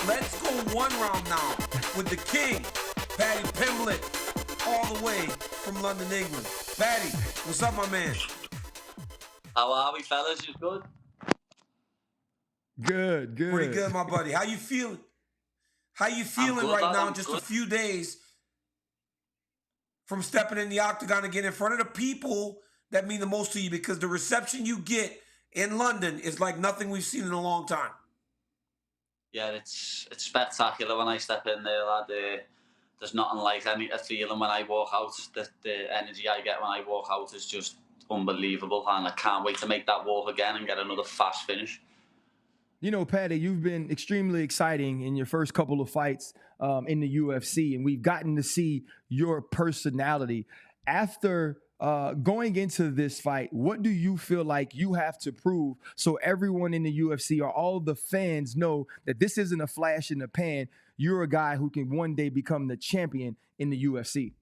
Let's go one round now with the king, Paddy Pimblett, all the way from London, England. Paddy, what's up, my man? How are we, fellas? You good? Good. Pretty good, my buddy. How you feeling? How you feeling good, right lad, now? I'm Just good. a few days from stepping in the octagon again in front of the people that mean the most to you, because the reception you get in London is like nothing we've seen in a long time. Yeah, it's spectacular when I step in there, lad. There's nothing like a feeling when I walk out. The energy I get when I walk out is just unbelievable, and I can't wait to make that walk again and get another fast finish. You know, Paddy, you've been extremely exciting in your first couple of fights in the UFC, and we've gotten to see your personality. After going into this fight, what do you feel like you have to prove so everyone in the UFC or all the fans know that this isn't a flash in the pan? You're a guy who can one day become the champion in the UFC.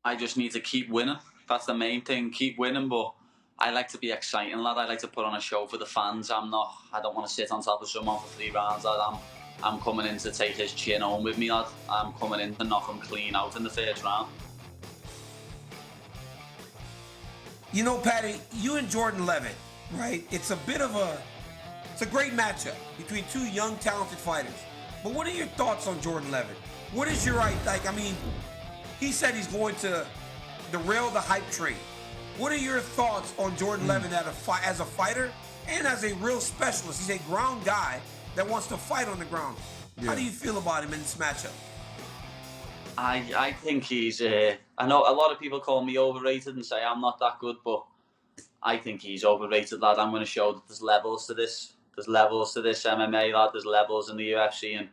I just need to keep winning. That's the main thing, keep winning, but I like to be exciting, lad. I like to put on a show for the fans. I don't want to sit on top of someone for 3 rounds, lad. I'm coming in to take his chin home with me, lad. I'm coming in to knock him clean out in the first round. You know, Paddy, you and Jordan Leavitt, right? It's a great matchup between two young, talented fighters. But what are your thoughts on Jordan Leavitt? What is your he said he's going to derail the hype train. What are your thoughts on Jordan Leavitt as a fighter and as a real specialist? He's a ground guy that wants to fight on the ground. Yeah. How do you feel about him in this matchup? I think he's... I know a lot of people call me overrated and say I'm not that good, but I think he's overrated, lad. I'm going to show that there's levels to this. There's levels to this MMA, lad. There's levels in the UFC, and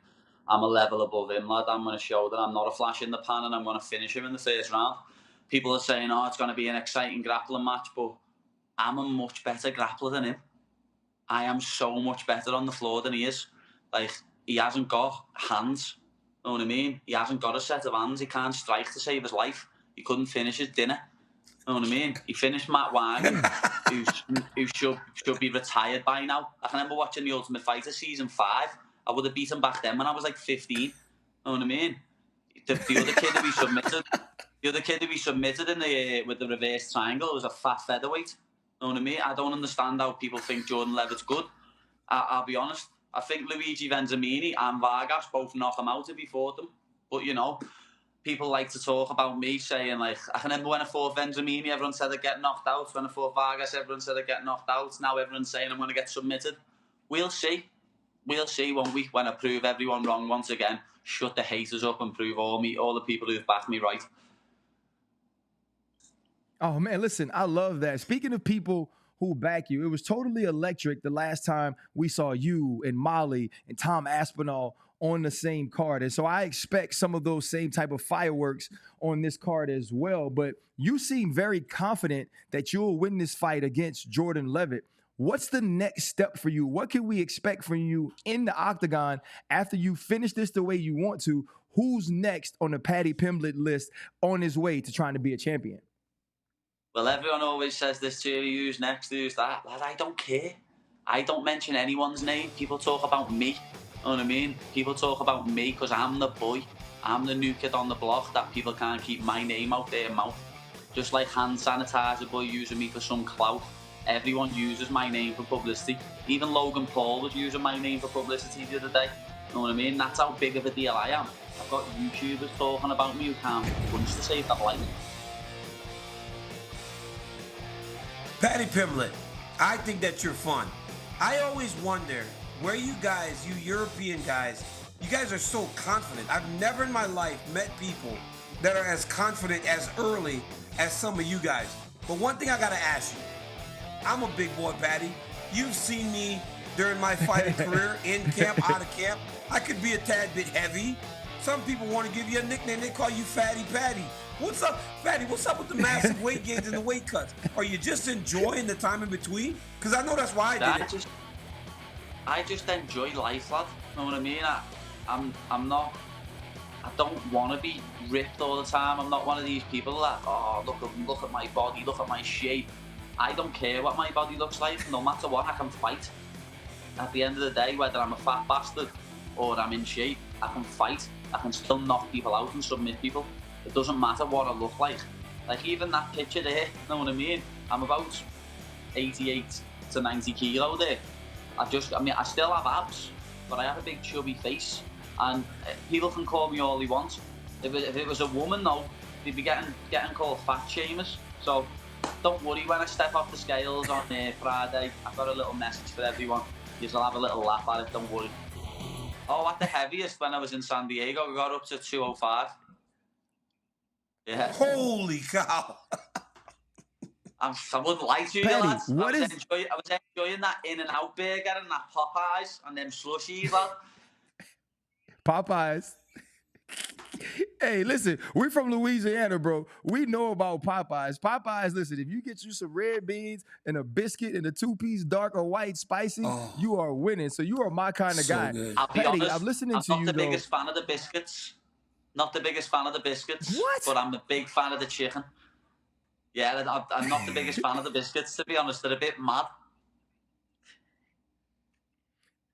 I'm a level above him, lad. I'm going to show that I'm not a flash in the pan, and I'm going to finish him in the first round. People are saying, it's going to be an exciting grappling match, but I'm a much better grappler than him. I am so much better on the floor than he is. Like, he hasn't got hands. You know what I mean? He hasn't got a set of hands. He can't strike to save his life. He couldn't finish his dinner. You know what I mean? He finished Matt Wyman, who should be retired by now. I can remember watching The Ultimate Fighter season 5. I would have beaten back then when I was like 15. You know what I mean? The other kid who he submitted... The other kid who he submitted with the reverse triangle was a fat featherweight. You know what I mean? I don't understand how people think Jordan Leavitt's good. I'll be honest. I think Luigi Vendramini and Vargas both knock him out if he fought them. But, you know, people like to talk about me saying, like, I can remember when I fought Vendramini, everyone said I'd get knocked out. When I fought Vargas, everyone said I'd get knocked out. Now everyone's saying I'm going to get submitted. We'll see. We'll see when I prove everyone wrong once again. Shut the haters up and prove all the people who've backed me right. Oh, man, listen, I love that. Speaking of people who back you, it was totally electric the last time we saw you and Molly and Tom Aspinall on the same card. And so I expect some of those same type of fireworks on this card as well. But you seem very confident that you'll win this fight against Jordan Leavitt. What's the next step for you? What can we expect from you in the octagon after you finish this the way you want to? Who's next on the Paddy Pimblett list on his way to trying to be a champion? Well, everyone always says this to you, who's next, who's that. Lad, I don't care. I don't mention anyone's name. People talk about me. You know what I mean? People talk about me because I'm the boy. I'm the new kid on the block that people can't keep my name out their mouth. Just like hand sanitizer boy using me for some clout. Everyone uses my name for publicity. Even Logan Paul was using my name for publicity the other day. You know what I mean? That's how big of a deal I am. I've got YouTubers talking about me who can't punch to save their life. Paddy Pimblett, I think that you're fun. I always wonder where you European guys, you guys are so confident. I've never in my life met people that are as confident as early as some of you guys. But one thing I gotta ask you, I'm a big boy, Paddy. You've seen me during my fighting career, in camp, out of camp. I could be a tad bit heavy. Some people want to give you a nickname. They call you Fatty Paddy. What's up, Paddy? What's up with the massive weight gains and the weight cuts? Are you just enjoying the time in between? Because I know that's why I did it. I just enjoy life, lad. You know what I mean? I'm not... I don't want to be ripped all the time. I'm not one of these people that, look at my body, look at my shape. I don't care what my body looks like. No matter what, I can fight. At the end of the day, whether I'm a fat bastard or I'm in shape, I can fight. I can still knock people out and submit people. It doesn't matter what I look like. Like even that picture there, you know what I mean? I'm about 88 to 90 kilo there. I still have abs, but I have a big chubby face. And people can call me all they want. If it was a woman though, they'd be getting called fat shamers. So don't worry when I step off the scales on Friday. I've got a little message for everyone. You'll have a little laugh at it, don't worry. Oh, at the heaviest when I was in San Diego, we got up to 205. Yeah. Holy cow. I wouldn't lie to you, Paddy, lads. I what was is- enjoying that In-N-Out burger and that Popeyes and them slushies, lad. Popeyes. Hey, listen, we're from Louisiana, bro. We know about Popeyes. Popeyes, listen, if you get you some red beans and a biscuit and a 2-piece dark or white spicy, you are winning. So you are my kind of So guy. good. I'll be Paddy, honest, I'm listening to I'm you, not the though. biggest fan of the biscuits. Not the biggest fan of the biscuits. What? But I'm a big fan of the chicken. Yeah, I'm not the biggest fan of the biscuits, to be honest. They're a bit mad.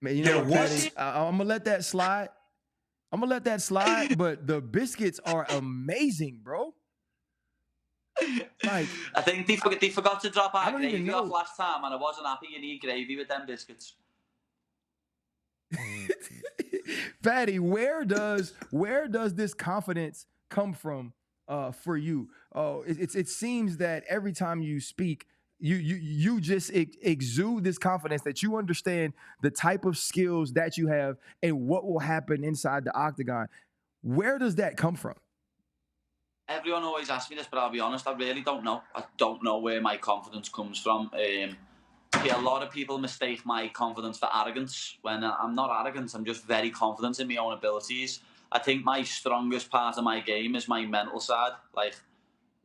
Man, you know Yeah, what, what? Paddy? I'm gonna let that slide. But the biscuits are amazing, bro. Like, I think they forgot to drop I our don't even gravy off know. last time, and I wasn't happy. You need gravy with them biscuits. Paddy, where does this confidence come from for you? It seems that every time you speak, you just exude this confidence that you understand the type of skills that you have and what will happen inside the octagon. Where does that come from? Everyone always asks me this, but I'll be honest, I really don't know. I don't know where my confidence comes from. A lot of people mistake my confidence for arrogance when I'm not arrogant. I'm just very confident in my own abilities. I think my strongest part of my game is my mental side. Like,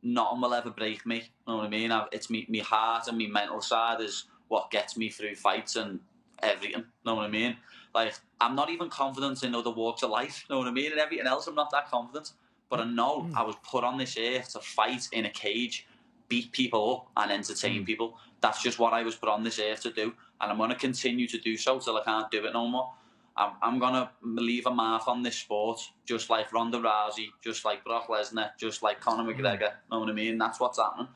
nothing will ever break me. You know what I mean? It's me heart and my mental side is what gets me through fights and everything. You know what I mean? Like, I'm not even confident in other walks of life. You know what I mean? And everything else, I'm not that confident. But I know I was put on this earth to fight in a cage, beat people up and entertain people. That's just what I was put on this earth to do. And I'm going to continue to do so till I can't do it no more. I'm going to leave a mark on this sport, just like Ronda Rousey, just like Brock Lesnar, just like Conor McGregor. Know what I mean? That's what's happening.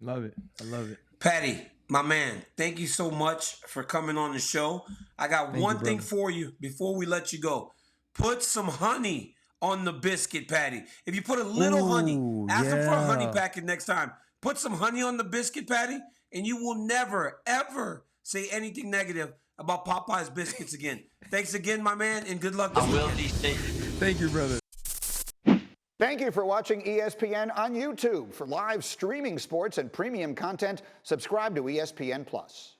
Love it. I love it. Paddy, my man, thank you so much for coming on the show. I got Thank one you, thing brother. for you before we let you go. Put some honey on the biscuit, Paddy. If you put a little honey, Ooh, ask them for a honey yeah. packet next time. Put some honey on the biscuit, Paddy, and you will never, ever say anything negative about Popeye's biscuits again. Thanks again, my man, and good luck this I will weekend. be safe. Thank you, brother. Thank you for watching ESPN on YouTube. For live streaming sports and premium content, subscribe to ESPN+.